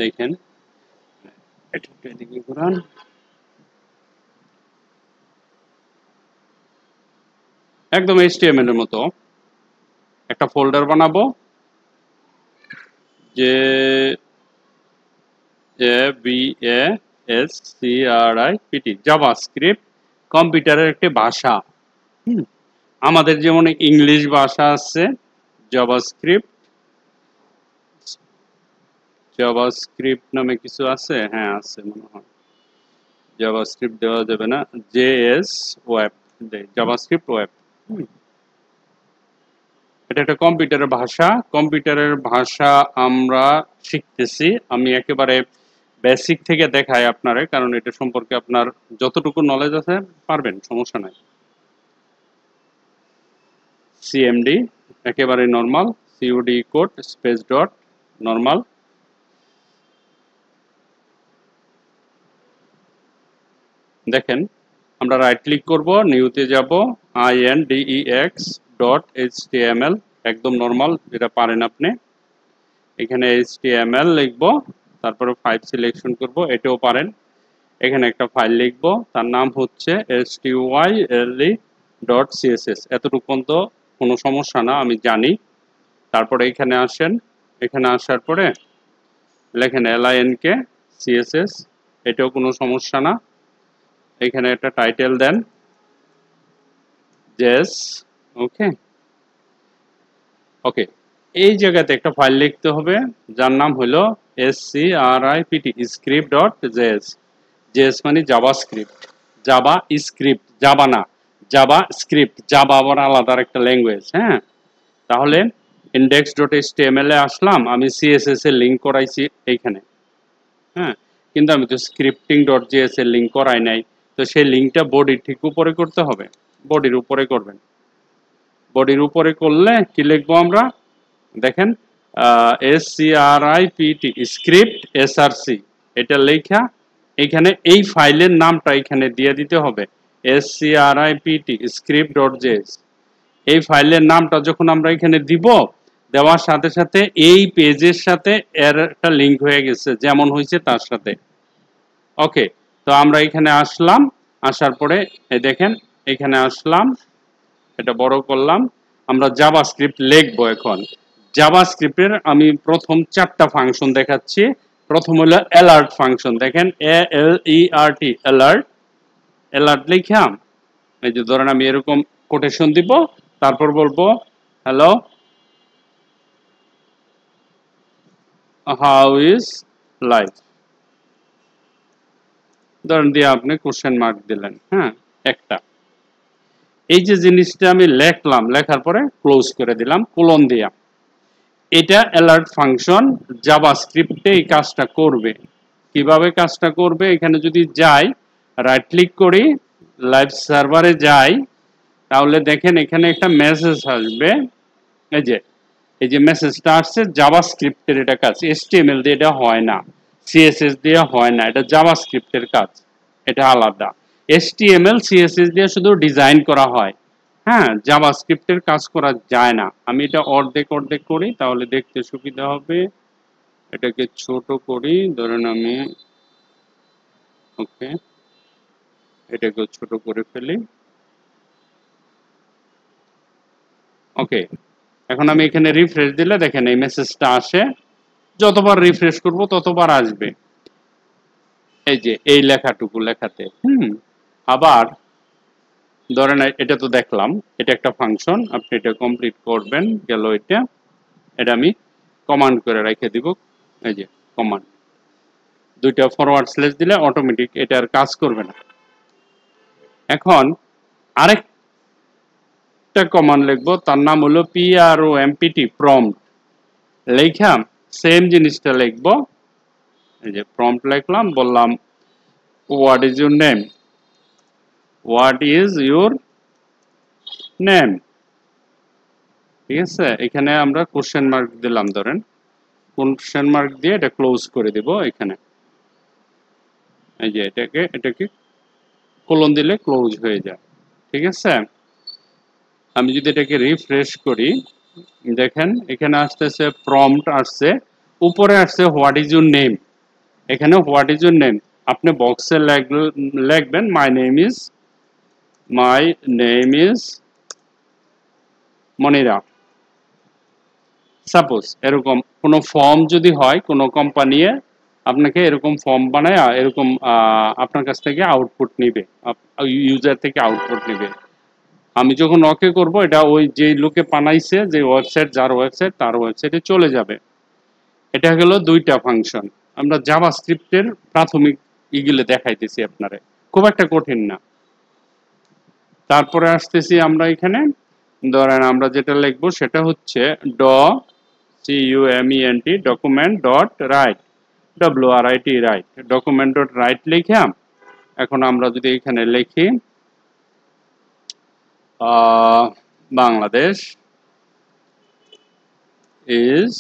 দেখেন এটা এদিকে ঘুরান, একদম HTML এর মতো একটা ফোল্ডার বানাবো, যে JavaScript, জাভাস্ক্রিপ্ট কম্পিউটারের একটি ভাষা। আমাদের যেমন ইংলিশ ভাষা আছে জাভাস্ক্রিপ্ট, জাভাস্ক্রিপ্ট নামে কিছু আছে, হ্যাঁ আছে মনে হয়, জাভাস্ক্রিপ্ট দেওয়া যাবে না, জেএস ওয়েব, জাভাস্ক্রিপ্ট ওয়েব। এটা একটা কম্পিউটারের ভাষা। কম্পিউটারের ভাষা আমরা শিখতেছি, আমি একেবারে বেসিক থেকে দেখাই আপনারে, কারণ এটা সম্পর্কে আপনার যতটুকু নলেজ আছে পারবেন, সমস্যা নাই। সিএমডি একেবারে normal, COD code space dot normal. দেখেন আমরা রাইট ক্লিক করব, নিউতে যাব, index.html, একদম নর্মাল, যেটা পারেন আপনি। এখানে HTML লিখব, তারপরে ফাইল সিলেকশন করব, এটাও পারেন। এখানে একটা ফাইল লিখব, তার নাম হচ্ছে style.css, এতটুকু পর্যন্ত কোনো সমস্যা না, আমি জানি। তারপরে এখানে আসেন, এখানে আসার পরে লেখেন link css, এটাও কোনো সমস্যা না। এখানে একটা টাইটেল দেন জেস, ওকে ওকে। এই জায়গাতে একটা ফাইল লিখতে হবে যার নাম হলো script.js, জেএস মানে জাভাস্ক্রিপ্ট, জাভা স্ক্রিপ্ট, জাভা না, জাভা স্ক্রিপ্ট, জাভা আবার আলাদা একটা ল্যাঙ্গুয়েজ। হ্যাঁ, তাহলে index.html এ আসলাম, আমি সিএসএস এর লিংক করাইছি এইখানে, হ্যাঁ, কিন্তু আমি তো scripting.js এর লিংক করাই নাই, তো সেই লিংকটা বডির ঠিক উপরে করতে হবে, বডির উপরে করবেন। বডির উপরে করলে কি লিখবো আমরা, দেখেন স্ক্রিপ্ট এসআরসি, এটা লেখা এখানে এই ফাইলের নামটা এখানে দিয়ে দিতে হবে, script.js। এই ফাইলের নামটা যখন আমরা এখানে দিব, দেওয়ার সাথে সাথে এই পেজের সাথে এর একটা লিংক হয়ে গেছে, যেমন হয়েছে তার সাথে। ওকে, তো আমরা এখানে আসলাম, আসার পরে এই দেখেন এখানে আসলাম, এটা বড় করলাম, আমরা জাভাস্ক্রিপ্ট লিখবো এখন। জাভাস্ক্রিপ্টের আমি প্রথম 4টা ফাংশন দেখাচ্ছি। প্রথম হলো অ্যালার্ট ফাংশন, দেখেন ALERT, অ্যালার্ট। অ্যালার্ট লিখলাম, এই যে ধরেন আমি এরকম কোটেশন দিব, তারপর বলবো হ্যালো হাউ ইজ লাইফ, ধরেন দিয়ে আপনি কোশ্চেন মার্ক দিলেন, হ্যাঁ একটা। এই যে জিনিসটা আমি লেখলাম, লেখার পরে ক্লোজ করে দিলাম কোলন দিয়া, এটা অ্যালার্ট ফাংশন জাভাস্ক্রিপ্টে এই কাজটা করবে। কিভাবে কাজটা করবে, এখানে যদি যাই, রাইট ক্লিক করি, লাইভ সার্ভারে যাই, তাহলে দেখেন এখানে একটা মেসেজ আসবে, এই যে মেসেজটা আসছে, জাভাস্ক্রিপ্টের এটা কাজ, HTML দিয়ে এটা হয় না, CSS দিয়ে হয় না, এটা জাভাস্ক্রিপ্টের কাজ, এটা আলাদা। HTML CSS দিয়ে শুধু ডিজাইন করা হয়, হ্যাঁ, জাভাস্ক্রিপ্টের কাজ করা যায় না। আমি এটা অর্ধেক অর্ধেক করি, তাহলে দেখতে সুবিধা হবে। এটাকে ছোট করি, ধরেন আমি, ওকে, এটাকে ছোট করে ফেলি, ওকে। এখন আমি এখানে রিফ্রেশ দিলে দেখেন এই মেসেজটা আসে, যতবার রিফ্রেশ করব ততবার আসবে, এই যে এই লেখাটুকু লেখাতে। আবার ধরেন এটা তো দেখলাম, এটা একটা ফাংশন, আপনি এটা কমপ্লিট করবেন, গেল এটা, এটা আমি কমান্ড করে রেখে দিব, এই যে কমান্ড, দুইটা ফরওয়ার্ড স্ল্যাশ দিলে অটোমেটিক এটা আর কাজ করবে না। এখন আরেকটা কমান্ড লিখবো, তার নাম হলো prompt, প্রম্পট লেখা সেম জিনিসটা লিখবো, এই যে প্রম্পট লিখলাম, বললাম what is your name, what is your name, ঠিক আছে। এখানে আমরা কোশ্চেন মার্ক দিলাম, ধরেন কোশ্চেন মার্ক দিয়ে এটা ক্লোজ করে দিব এখানে, এই যে এটাকে কোলন দিলে ক্লোজ হয়ে যায়, ঠিক আছে। আমি যদি এটাকে রিফ্রেশ করি, দেখেন এখানে আসতেছে প্রম্পট আসছে, উপরে আসছে হোয়াট ইজ ইউর নেম, এখানে হোয়াট ইজ ইউর নেম আপনি বক্সে লিখবেন my name is Monira. Suppose এরকম কোনো ফর্ম যদি হয়, কোনো কোম্পানি আপনাকে এরকম ফর্ম বানায় এরকম আপনার কাছ থেকে আউটপুট নিবে, ইউজার থেকে আউটপুট নিবে। আমি যখন ওকে করব এটা ওই যে লোকে বানাইছে যে ওয়েবসাইট, যার ওয়েবসাইট তার ওয়েবসাইটে চলে যাবে। এটা হলো দুইটা ফাংশন। আমরা জাভাস্ক্রিপ্টের প্রাথমিক ইগুলো দেখাইতেছি আপনারে, খুব একটা কঠিন না। তারপরে আসতেছি আমরা এখানে, ধরেন আমরা যেটা লিখবো সেটা হচ্ছে CUMENT document dot write WRIT write document dot write লিখলাম। এখন আমরা যদি এখানে লিখি Bangladesh is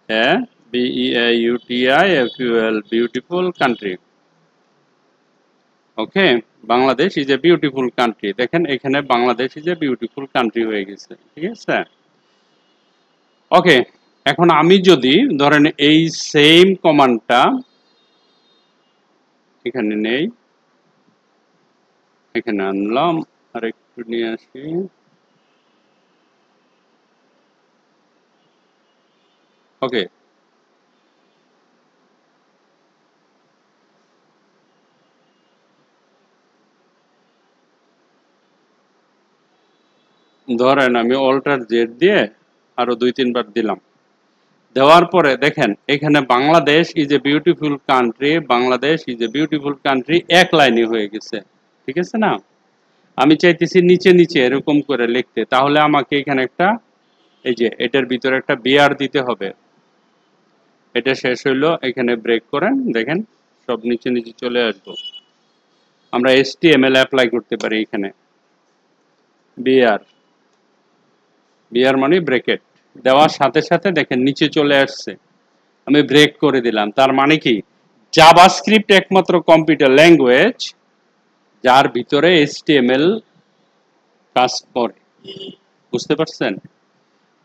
a BEAUTIFUL beautiful country। Okay, Bangladesh is a beautiful country. দেখেন এখানে Bangladesh is a beautiful country হয়ে গেছে, ঠিক আছে। ওকে, এখন আমি যদি ধরেন এই সেম কমান্ডটা এখানে নেই, এখানে আনলাম আর একটু নিয়ে আসি। ওকে, ধরেন আমি অল্টার জেড দিয়ে আরো 2-3 বার দিলাম, দেওয়ার পরে দেখেন এখানে Bangladesh is a beautiful country, Bangladesh is a beautiful country এক লাইনে হয়ে গেছে, ঠিক আছে না। আমি চাইতেছি নিচে নিচে এরকম করে লিখতে, তাহলে আমাকে এখানে একটা এই যে এটার ভিতরে একটা বিআর দিতে হবে। এটা শেষ হইলো, এখানে ব্রেক করেন, দেখেন সব নিচে নিচে চলে আসবো। আমরা HTML অ্যাপ্লাই করতে পারি এখানে, বিআর মানে ব্রেকেট দেওয়ার সাথে সাথে দেখেন নিচে চলে আসছে। আমি ব্রেক করে দিলাম, তার মানে কি জাভাস্ক্রিপ্ট একমাত্র কম্পিউটার ল্যাঙ্গুয়েজ যার ভিতরে HTML কাজ করে, বুঝতে পারছেন।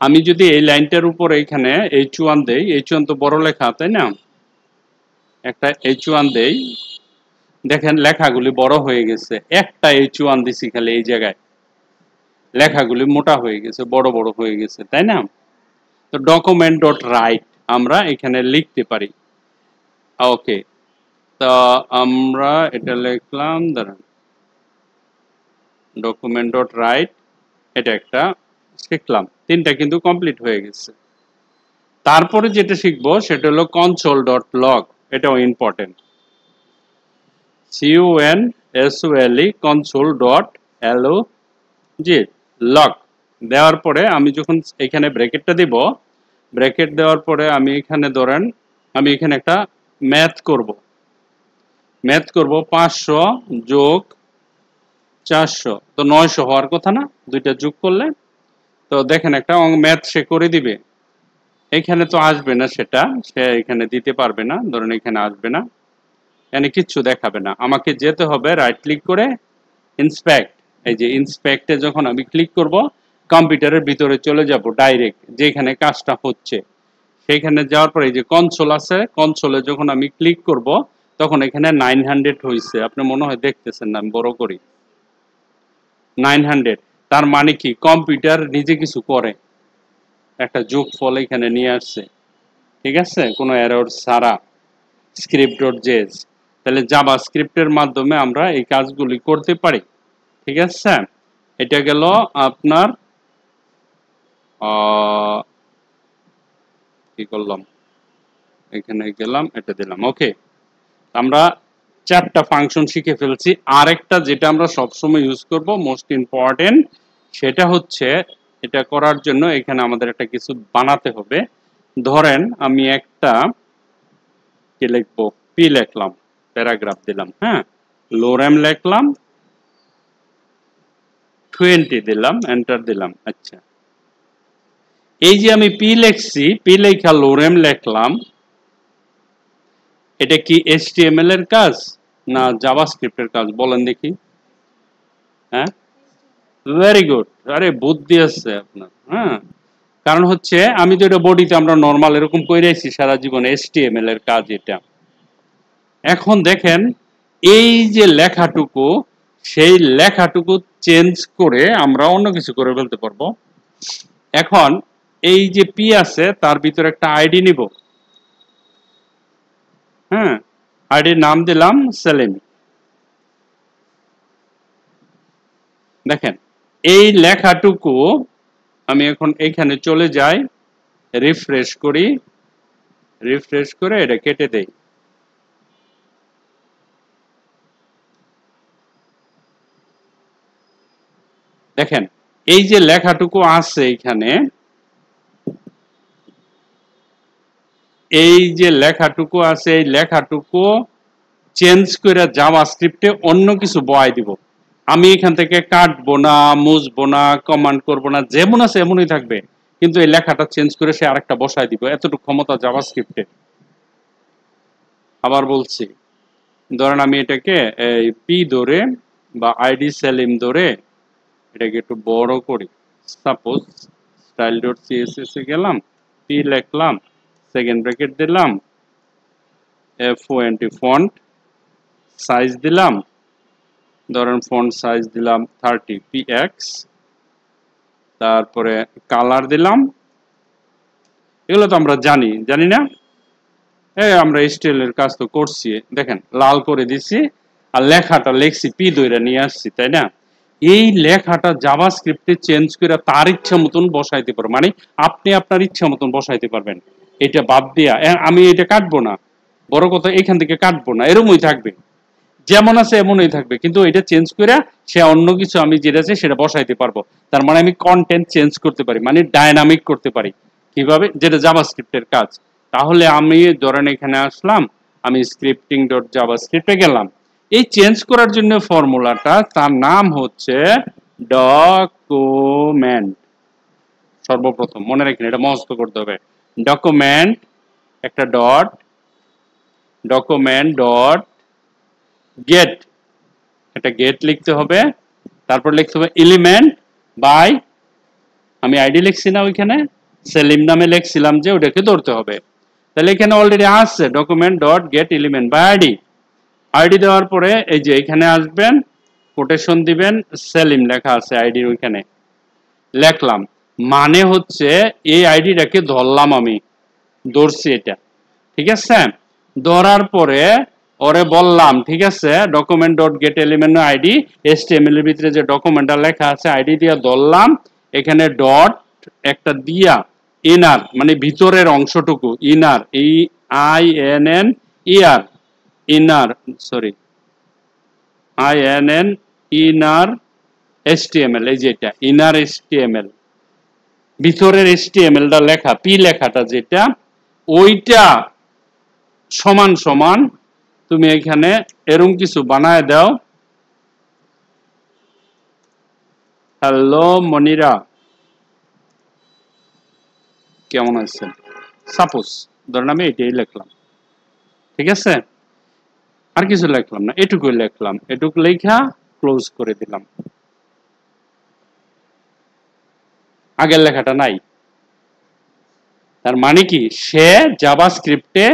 আমি যদি এই লাইনটার উপর এখানে H1 দেই, H1 তো বড় লেখা তাই না, একটা H1 দেই, দেখেন লেখাগুলি বড় হয়ে গেছে। একটা H1 দিছি খালি এই জায়গায়, লেখাগুলি মোটা হয়ে গেছে, বড় বড় হয়ে গেছে, তাই না। তো ডকুমেন্ট ডট রাইট আমরা এখানে লিখতে পারি। ওকে, তো আমরা এটা লিখলাম, দাঁড়ান ডকুমেন্ট ডট রাইট, এটা একটা শিখলাম, তিনটা কিন্তু কমপ্লিট হয়ে গেছে। তারপরে যেটা শিখবো সেটা হলো কনসোল ডট লগ, এটাও important. CONSOLE console dot LOG log দেওয়ার পরে আমি যখন এখানে ব্র্যাকেটটা দিব, ব্র্যাকেট দেওয়ার পরে আমি এখানে ধরেন আমি এখানে একটা ম্যাথ করব 500 যোগ 400, তো 900 হওয়ার কথা না, দুইটা যোগ করলে। তো দেখেন একটা ম্যাথ সে করে দিবে, এখানে তো আসবে না, সেটা সে এখানে দিতে পারবে না, ধরেন এখানে আসবে না, এখানে কিচ্ছু দেখাবে না। আমাকে যেতে হবে রাইট ক্লিক করে ইন্সপেক্ট, এই যে ইন্সপেক্টে যখন আমি ক্লিক করব কম্পিউটারের ভিতরে চলে যাব ডাইরেক্ট, যেখানে কাজটা হচ্ছে সেইখানে যাওয়ার পরে এই যে কনসোল আছে, কনসোলে যখন আমি ক্লিক করব তখন এখানে 900 হয়েছে, আপনি মনে হয় দেখতেছেন না, আমি বড় করি 900। তার মানে কি কম্পিউটার নিজে কিছু করে, একটা যোগফল এখানে নিয়ে আসছে, ঠিক আছে, কোনো এরর ছাড়া, script.js। তাহলে জাভাস্ক্রিপ্টের মাধ্যমে আমরা এই কাজগুলি করতে পারি, ঠিক আছে। এটা গেল আপনার কি করলাম, এখানে গেলাম, এটা দিলাম। ওকে, আমরা 4টা ফাংশন শিখে ফেলছি। আরেকটা যেটা আমরা সবসময় ইউজ করব, মোস্ট ইম্পর্টেন্ট, সেটা হচ্ছে এটা করার জন্য এখানে আমাদের একটা কিছু বানাতে হবে। ধরেন আমি একটা কি লিখবো, পি লিখলাম, প্যারাগ্রাফ দিলাম, হ্যাঁ, লোরেম লিখলাম, 20 দিলাম, এন্টার দিলাম। আচ্ছা, এই যে আমি পি লিখছি, পি লেখা লোরেম লিখলাম, এটা কি HTML এর কাজ না জাভাস্ক্রিপ্টের কাজ বলেন দেখি। হ্যাঁ, ভেরি গুড, আরে বুদ্ধি আছে আপনার। হ্যাঁ, কারণ হচ্ছে আমি তো এটা বডিতে আমরা নর্মাল এরকম কইরাইছি সারা জীবন, HTML এর কাজ এটা। এখন দেখেন এই যে লেখাটুকু, সেই লেখাটুকু চেঞ্জ করে আমরা অন্য কিছু করে ফেলতে পারবো। এখন এই যে পি আছে তার ভিতরে একটা আইডি নিব, হ্যাঁ, আইডির নাম দিলাম সেলিম। দেখেন এই লেখাটুকু আমি এখন এইখানে চলে যাই, রিফ্রেশ করি, রিফ্রেশ করে এটা কেটে দেই। দেখেন এই যে লেখাটুকু আছে এখানে, এই যে লেখাটুকু আছে এই লেখাটুকু চেঞ্জ করে জাভাস্ক্রিপ্টে অন্য কিছু বহাই দিব। আমি এখান থেকে কাটবো না, মুছবো না, কমান্ড করবো না, যেমন আছে এমনই থাকবে, কিন্তু এই লেখাটা চেঞ্জ করে সে আরেকটা বসাই দিব, এতটুকু ক্ষমতা জাভাস্ক্রিপ্টে। আবার বলছি, ধরেন আমি এটাকে এই পি ধরে বা আইডি সেলিম ধরে এটাকে একটু বড় করি। সাপোজ স্টাইল ডট সিএসএস এ গেলাম, পি লিখলাম, সেকেন্ড ব্র্যাকেট দিলাম, F20 ফন্ট সাইজ দিলাম, ধরেন ফন্ট সাইজ দিলাম 30 px, তারপরে কালার দিলাম। এগুলো তো আমরা জানি না, আমরা HTML এর কাজ তো করছি। দেখেন লাল করে দিছি আর লেখাটা লিখছি পি ধরে নিয়ে আসছি, তাই না? এই লেখাটা জাভাস্ক্রিপ্টে চেঞ্জ করে তার ইচ্ছা মতন বসাইতে পারবেন, মানে আপনি আপনার ইচ্ছা মতন বসাইতে পারবেন। এটা বাদ দিয়া আমি এটা কাটবো না, বড় কথা এখান থেকে কাটবো না, এরকমই থাকবে, যেমন আছে এমনই থাকবে, কিন্তু এটা চেঞ্জ করে সে অন্য কিছু আমি যেটা আছে সেটা বসাইতে পারবো। তার মানে আমি কন্টেন্ট চেঞ্জ করতে পারি, মানে ডায়নামিক করতে পারি। কিভাবে? যেটা জাভাস্ক্রিপ্টের কাজ। তাহলে আমি ধরেন এখানে আসলাম, আমি স্ক্রিপ্টিং ডট জাভাস্ক্রিপ্টে গেলাম, এই চেঞ্জ করার জন্য ফর্মুলাটা তার নাম হচ্ছে ডকুমেন্ট। সর্বপ্রথম মনে রাখেন, এটা মস্ত করতে হবে। ডকুমেন্ট একটা ডট, ডকুমেন্ট ডট গেট, একটা গেট লিখতে হবে, তারপর লিখতে হবে এলিমেন্ট বাই, আমি আইডি লিখছি না ওইখানে, সেলিম নামে লিখছিলাম যে ওটাকে ধরতে হবে। তাহলে এখানে অলরেডি আসছে document dot get element by ID. ID দেওয়ার পরে এই যে এখানে আসবেন, কোটেশন দিবেন, সেলিম লেখা আছে আইডির ওইখানে, লেখলাম, মানে হচ্ছে এই আইডিটাকে ধরলাম, আমি ধরছি এটা, ঠিক আছে? ধরার পরে ওরে বললাম ঠিক আছে document dot get element ID, HTML এর ভিতরে যে ডকুমেন্টটা লেখা আছে আইডি দিয়ে ধরলাম, এখানে ডট একটা দিয়া ইনার মানে ভিতরের অংশটুকু, ইনার INN ইয়ার, inner sorry INN inner HTML, এই যেটা ইনার HTML, ভিতরের HTMLটা লেখা, পি লেখাটা যেটা, ওইটা সমান সমান তুমি এখানে এরকম কিছু বানায় দাও। হ্যালো মনিরা, কেমন আছেন? সাপোজ ধরেন আমি এটাই লিখলাম, ঠিক আছে? আর কিছু লিখলাম না, এটুকুই লিখলাম, এটুকু লেখা ক্লোজ করে দিলাম। আগের লেখাটা নাই। তার মানে কি, সে জাভাস্ক্রিপ্টে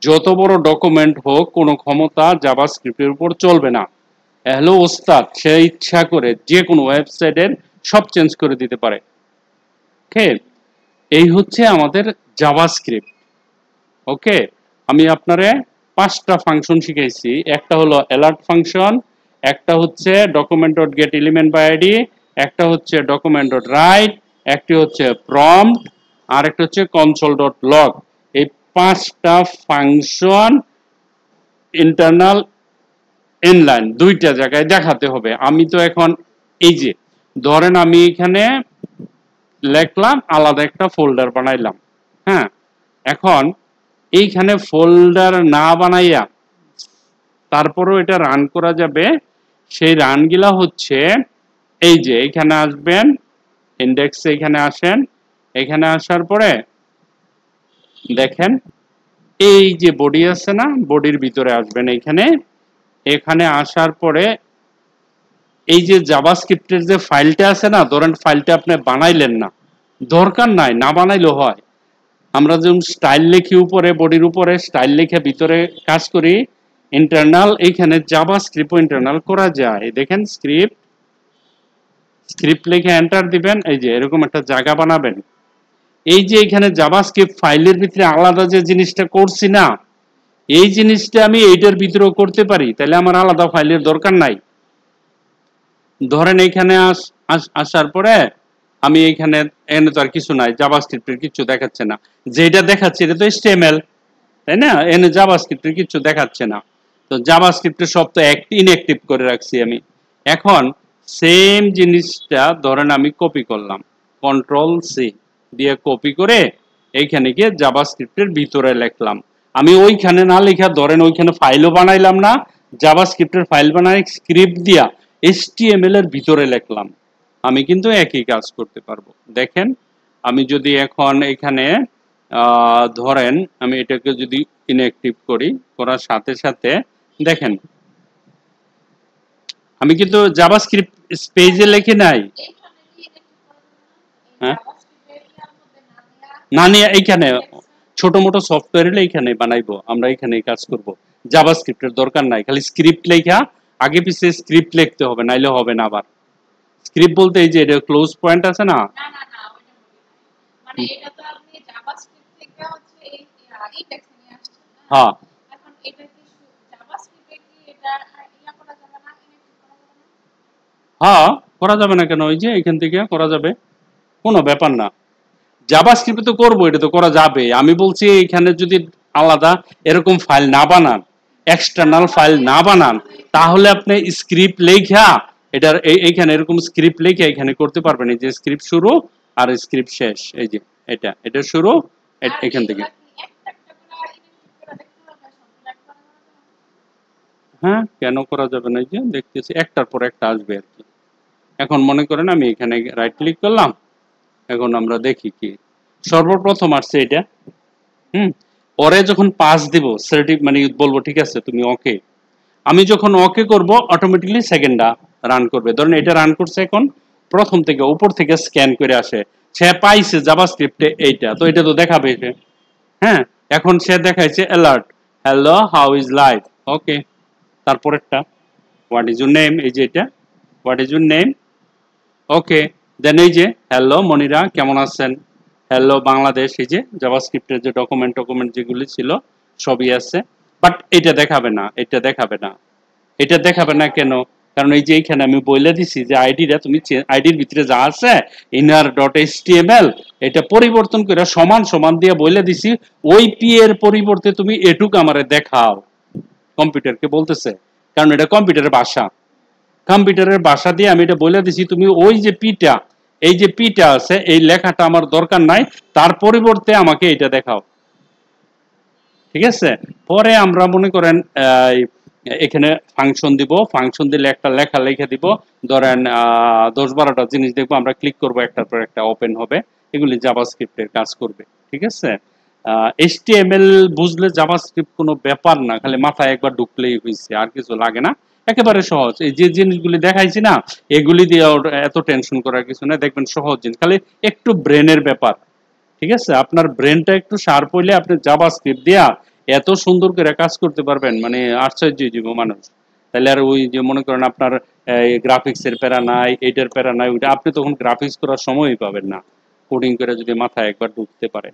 যত বড় ডকুমেন্ট হোক কোনো ক্ষমতা জাভাস্ক্রিপ্টের উপর চলবে না। হ্যালো ওস্তাদ, সে ইচ্ছা করে যে কোনো ওয়েবসাইটের সব চেঞ্জ করে দিতে পারে। ওকে, এই হচ্ছে আমাদের জাভাস্ক্রিপ্ট। ওকে, আমি আপনারে 5টা ফাংশন শিখাইছি। একটা হলো অ্যালার্ট ফাংশন, একটা হচ্ছে document dot get element by ID, একটা হচ্ছে ডকুমেন্ট ডট রাইট, একটি হচ্ছে প্রম্পট, আর একটা হচ্ছে কনসোল ডট লগ। এই 5টা ফাংশন ইন্টারনাল ইনলাইন দুইটা জায়গায় দেখাতে হবে। আমি তো এখন এই যে ধরেন আমি এখানে লিখলাম, আলাদা একটা ফোল্ডার বানাইলাম, হ্যাঁ, এখন এইখানে ফোল্ডার না বানাইয়া তারপরও এটা রান করা যাবে। সেই রানগুলা হচ্ছে এই যে এখানে আসবেন, ইন্ডেক্সে এখানে আসেন, এখানে আসার পরে দেখেন এই যে বডি আছে না, বডির ভিতরে আসবেন, এইখানে এখানে আসার পরে এই যে জাভাস্ক্রিপ্টের যে ফাইলটা আছে না, ধরেন ফাইলটা আপনি বানাইলেন না, দরকার নাই, না বানাইলেও হয়। আমরা যেমন স্টাইল লিখি উপরে, বডির উপরে স্টাইল লিখে ভিতরে কাজ করি, ইন্টারনাল এইখানে জাভাস্ক্রিপ্ট ইন্টারনাল করা যায়। দেখেন স্ক্রিপ্ট লিখে এন্টার দিবেন, এই যে এরকম একটা জায়গা বানাবেন। এই যে এখানে জাভাস্ক্রিপ্ট ফাইলের ভিতরে আলাদা যে জিনিসটা করছি না, এই জিনিসটা আমি এইটার ভিতরেও করতে পারি, তাহলে আমার আলাদা ফাইলের দরকার নাই। ধরেন এইখানে আসার পরে আমি এইখানে এনে তো আর কিছু নাই, জাভাস্ক্রিপ্টের কিছু দেখাচ্ছে না, যেটা দেখাচ্ছে এটা তো HTML, তাই না? এনে জাভাস্ক্রিপ্টের কিছু দেখাচ্ছে না, তো জাভাস্ক্রিপ্টের সব তো ইনঅ্যাক্টিভ করে রাখছি আমি। এখন সেম জিনিসটা ধরেন আমি কপি করলাম, Ctrl+C দিয়ে কপি করে এইখানে গিয়ে জাভাস্ক্রিপ্টের ভিতরে লিখলাম। আমি ওইখানে না লেখা ধরেন ওইখানে ফাইলও বানাইলাম না, জাভাস্ক্রিপ্টের ফাইল বানাই স্ক্রিপ্ট দিয়া HTML এর ভিতরে লিখলাম, আমি কিন্তু একই কাজ করতে পারবো। দেখেন আমি যদি এখন এখানে ধরেন আমি এটাকে যদি ইনঅ্যাক্টিভ করি, করার সাথে সাথে দেখেন আমি কিন্তু জাভাস্ক্রিপ্ট পেজে লিখে নাই, হ্যাঁ না নিয়ে এইখানে ছোট মোটো সফটওয়্যার হলে এইখানে বানাইবো, আমরা এখানেই কাজ করব। জাভাস্ক্রিপ্টের দরকার নাই, খালি স্ক্রিপ্ট লেখা, আগে পিছে স্ক্রিপ্ট লিখতে হবে, নাইলে হবে না। আবার স্ক্রিপ্ট বলতে এই যে এটা ক্লোজ পয়েন্ট আছে না, মানে এটা তো আপনি জাভাস্ক্রিপ্ট থেকে হচ্ছে এই টেক্সট নিয়ে আসছেন, হ্যাঁ এখন এটা কি জাভাস্ক্রিপ্টে কি এটা ইয়া করা যাবে না, হ্যাঁ করা যাবে না কেন, ওই যে এখান থেকে করা যাবে, কোনো ব্যাপার না। জাভাস্ক্রিপ্টে তো করবো, এটা তো করা যাবে। আমি বলছি এখানে যদি আলাদা এরকম ফাইল না বানান, এক্সটার্নাল ফাইল না বানান, তাহলে আপনি স্ক্রিপ্ট লেখা এটার এইখানে এরকম স্ক্রিপ্ট লেখা এখানে করতে পারবেন। এই যে স্ক্রিপ্ট শুরু আর স্ক্রিপ্ট শেষ, এই যে এটা শুরু এখান থেকে। হ্যাঁ কেন করা যাবে না, এই যে দেখতেছি একটার পর একটা আসবে আর কি। এখন মনে করেন আমি এখানে রাইট ক্লিক করলাম, এখন আমরা দেখি কি সর্বপ্রথম আসছে এটা, পরে যখন পাস দিব মানে বলবো ঠিক আছে তুমি ওকে, আমি যখন ওকে করব অটোমেটিক্যালি সেকেন্ডটা রান করবে। ধরেন এটা রান করছে, এখন প্রথম থেকে উপর থেকে স্ক্যান করে আসে, সে পাইছে জাভাস্ক্রিপ্টে এইটা, তো এটা তো দেখাবে সে। হ্যাঁ এখন সে দেখাইছে alert, hello how is life, okay. তারপরেরটা হোয়াট ইজ ইউর নেম, এই যে এটা what is your name, okay. Then এই যে হ্যালো মনিরা কেমন আছেন, হ্যালো বাংলাদেশ, এই যে জাভাস্ক্রিপ্টের যে ডকুমেন্ট যেগুলি ছিল সবই আছে। বাট এটা দেখাবে না, এটা দেখাবে না, এটা দেখাবে না কেন? কারণ এই যে এইখানে আমি বলে দিছি যে আইডিটা তুমি আইডির ভিতরে যা আছে inner.html এটা পরিবর্তন করে সমান সমান দিয়ে বলে দিছি, ওই পি এর পরিবর্তে তুমি এটুক আমারে দেখাও, কম্পিউটারকে বলতেছে, কারণ এটা কম্পিউটারের ভাষা। কম্পিউটারের ভাষা দিয়ে আমি এটা বলে দিছি তুমি ওই যে পিটা, এই যে পিটা আছে এই লেখাটা আমার দরকার নাই, তার পরিবর্তে আমাকে এটা দেখাও, ঠিক আছে। পরে আমরা মনে করেন এখানে ফাংশন দিব, ফাংশন দিলে একটা লেখা লিখে দিব, ধরেন 10-12টা জিনিস দেখবো, আমরা ক্লিক করব একটার পর একটা ওপেন হবে, এগুলি জাভাস্ক্রিপ্টের কাজ করবে, ঠিক আছে। HTML বুঝলে জাভাস্ক্রিপ্ট কোনো ব্যাপার না, খালি মাথায় একবার ঢুকলেই হয়েছে, আর কিছু লাগে না, একেবারে সহজ। এই যে জিনিসগুলি দেখাইছি না, এগুলি দিয়ে এত টেনশন করার কিছু না, দেখবেন সহজ জিনিস, খালি একটু ব্রেনের ব্যাপার, ঠিক আছে। আপনার ব্রেনটা একটু শার্প হইলে আপনি জাভাস্ক্রিপ্ট দিয়া এত সুন্দর করে কাজ করতে পারবেন, মানে আশ্চর্য জীব মানুষ। তাহলে আর ওই যে মনে করেন আপনার গ্রাফিক্সের প্যারা নাই, এইটার প্যারা নাই, ওইটা আপনি তখন গ্রাফিক্স করার সময়ই পাবেন না, কোডিং করে যদি মাথায় একবার ঢুকতে পারে।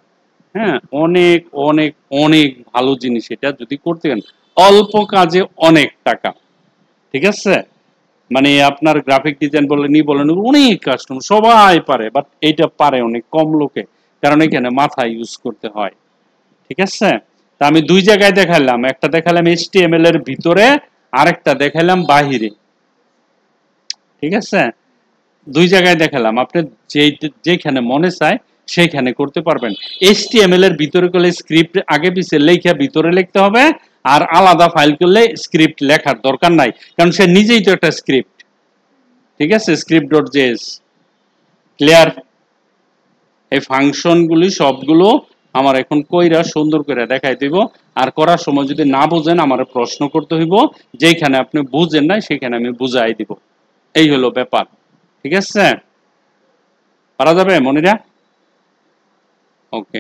হ্যাঁ অনেক অনেক অনেক ভালো জিনিস এটা, যদি করতে পারেন অল্প কাজে অনেক টাকা, ঠিক আছে। মানে আপনার গ্রাফিক ডিজাইন বলেন অনেক কাস্টমার সবাই পারে, বাট এইটা পারে অনেক কম লোকে, কারণ এখানে মাথা ইউজ করতে হয়, ঠিক আছে। তা আমি দুই জায়গায় দেখালাম, একটা দেখালাম HTML এর ভিতরে, আরেকটা দেখালাম বাহিরে, ঠিক আছে। দুই জায়গায় দেখালাম, আপনি যেখানে মনে চায় সেইখানে করতে পারবেন। HTML এর ভিতরে করলে স্ক্রিপ্ট আগে পিছে লেখা ভিতরে লিখতে হবে, আর আলাদা ফাইল করলে স্ক্রিপ্ট লেখার দরকার নাই, কারণ সে নিজেই তো একটা স্ক্রিপ্ট, ঠিক আছে। script.js clear. এই ফাংশনগুলি সবগুলো আমার এখন কইরা সুন্দর করে দেখাই দিব, আর করার সময় যদি না বুঝেন আমার প্রশ্ন করতে হইব, যেখানে আপনি বুঝেন না সেখানে আমি বুঝাই দিব, এই হলো ব্যাপার, ঠিক আছে। পারা যাবে মনিরা? ওকে।